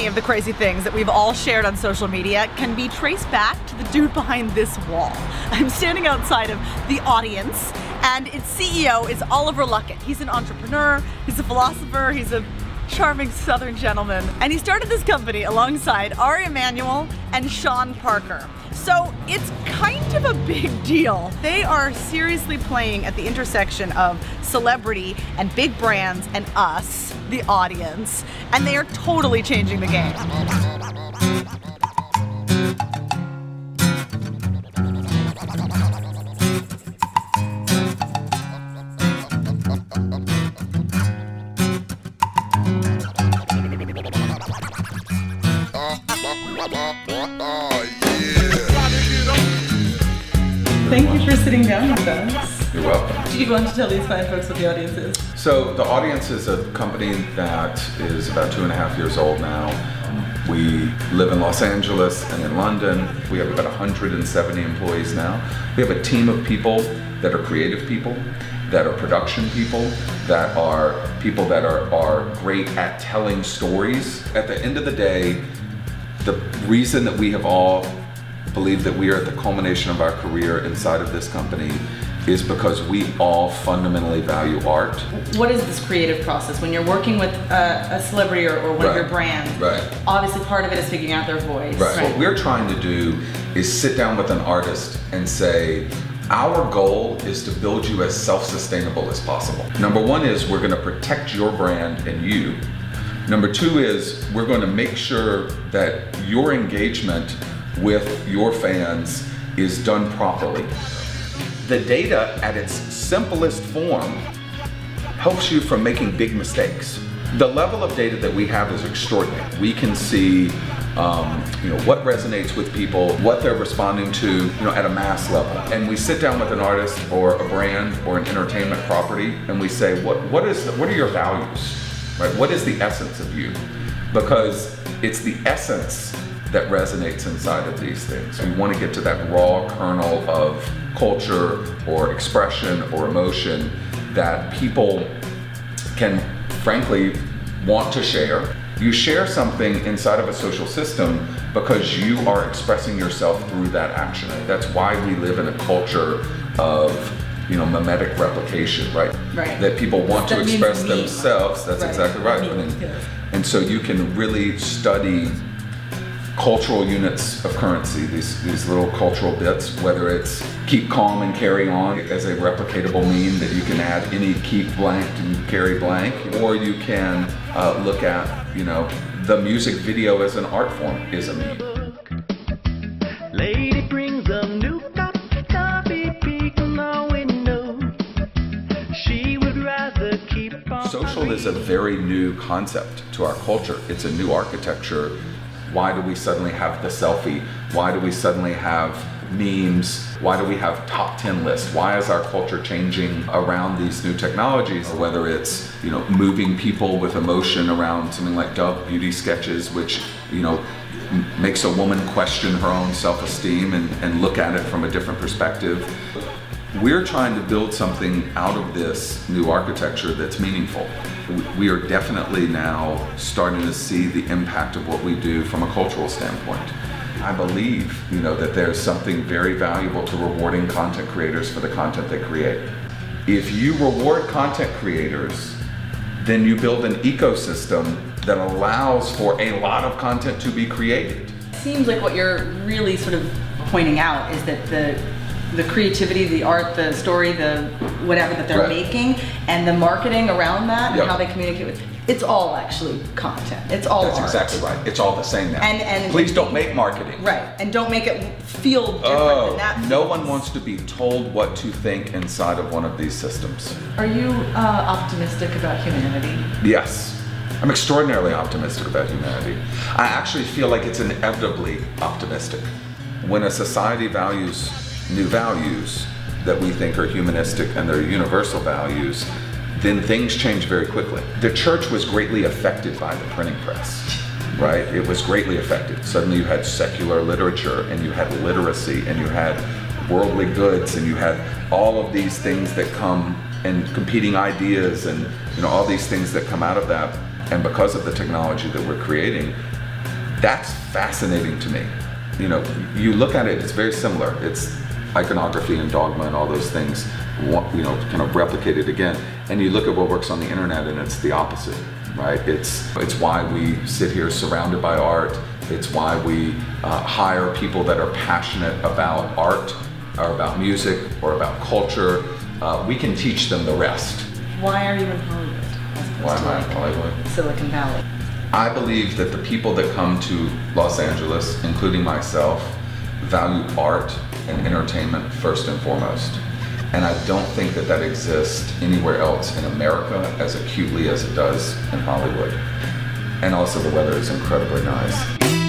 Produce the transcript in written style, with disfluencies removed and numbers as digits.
many of the crazy things that we've all shared on social media can be traced back to the dude behind this wall. I'm standing outside of The Audience, and its CEO is Oliver Luckett. He's an entrepreneur, he's a philosopher, he's a charming Southern gentleman, and he started this company alongside Ari Emanuel and Sean Parker. So it's kind of a big deal. They are seriously playing at the intersection of celebrity and big brands and us, the audience, and they are totally changing the game. Thank you for sitting down with us. You're welcome. Do you want to tell these fine folks what The Audience is? So The Audience is a company that is about 2.5 years old now. We live in Los Angeles and in London. We have about 170 employees now. We have a team of people that are creative people, that are production people, that are people that are great at telling stories. At the end of the day, the reason that we have all believe that we are at the culmination of our career inside of this company is because we all fundamentally value art. What is this creative process? When you're working with a celebrity or one of your brands, obviously part of it is figuring out their voice. What we're trying to do is sit down with an artist and say, our goal is to build you as self-sustainable as possible. Number one is we're going to protect your brand and you. Number two is we're going to make sure that your engagement with your fans is done properly. The data at its simplest form helps you from making big mistakes. The level of data that we have is extraordinary. We can see what resonates with people, what they're responding to at a mass level. And we sit down with an artist or a brand or an entertainment property and we say, what are your values? Right? What is the essence of you? Because it's the essence that resonates inside of these things. We want to get to that raw kernel of culture or expression or emotion that people can frankly want to share. You share something inside of a social system because you are expressing yourself through that action. That's why we live in a culture of mimetic replication, right? That people want to express themselves. That's exactly right. And so you can really study cultural units of currency, these little cultural bits, whether it's keep calm and carry on as a replicatable meme that you can add any keep blank and carry blank, or you can look at, the music video as an art form is a meme. Lady brings a new cup of coffee, peek on the window. She would rather keep on. Social is a very new concept to our culture. It's a new architecture. Why do we suddenly have the selfie? Why do we suddenly have memes? Why do we have top 10 lists? Why is our culture changing around these new technologies? Whether it's moving people with emotion around something like Dove beauty sketches, which makes a woman question her own self-esteem and look at it from a different perspective. We're trying to build something out of this new architecture that's meaningful. We are definitely now starting to see the impact of what we do from a cultural standpoint. I believe, that there's something very valuable to rewarding content creators for the content they create. If you reward content creators, then you build an ecosystem that allows for a lot of content to be created. It seems like what you're really sort of pointing out is that the creativity, the art, the story, the whatever that they're making, and the marketing around that and how they communicate with, it's all actually content. It's all art. That's exactly right. It's all the same now. And please don't make marketing. Right, and don't make it feel different than that. No one wants to be told what to think inside of one of these systems. Are you optimistic about humanity? Yes. I'm extraordinarily optimistic about humanity. I actually feel like it's inevitably optimistic. When a society values new values that we think are humanistic and they're universal values, then things change very quickly. The church was greatly affected by the printing press, right? It was greatly affected. Suddenly you had secular literature and you had literacy and you had worldly goods and you had all of these things that come and competing ideas and all these things that come out of that. And because of the technology that we're creating, That's fascinating to me. You know, you look at it, it's very similar. It's iconography and dogma and all those things, you know, kind of replicated again. And you look at what works on the internet and it's the opposite, right? It's why we sit here surrounded by art. It's why we hire people that are passionate about art or about music or about culture. We can teach them the rest. Why are you in Hollywood? Why am I in Hollywood? Silicon Valley. I believe that the people that come to Los Angeles, including myself, value art and entertainment first and foremost. And I don't think that that exists anywhere else in America as acutely as it does in Hollywood. And also the weather is incredibly nice.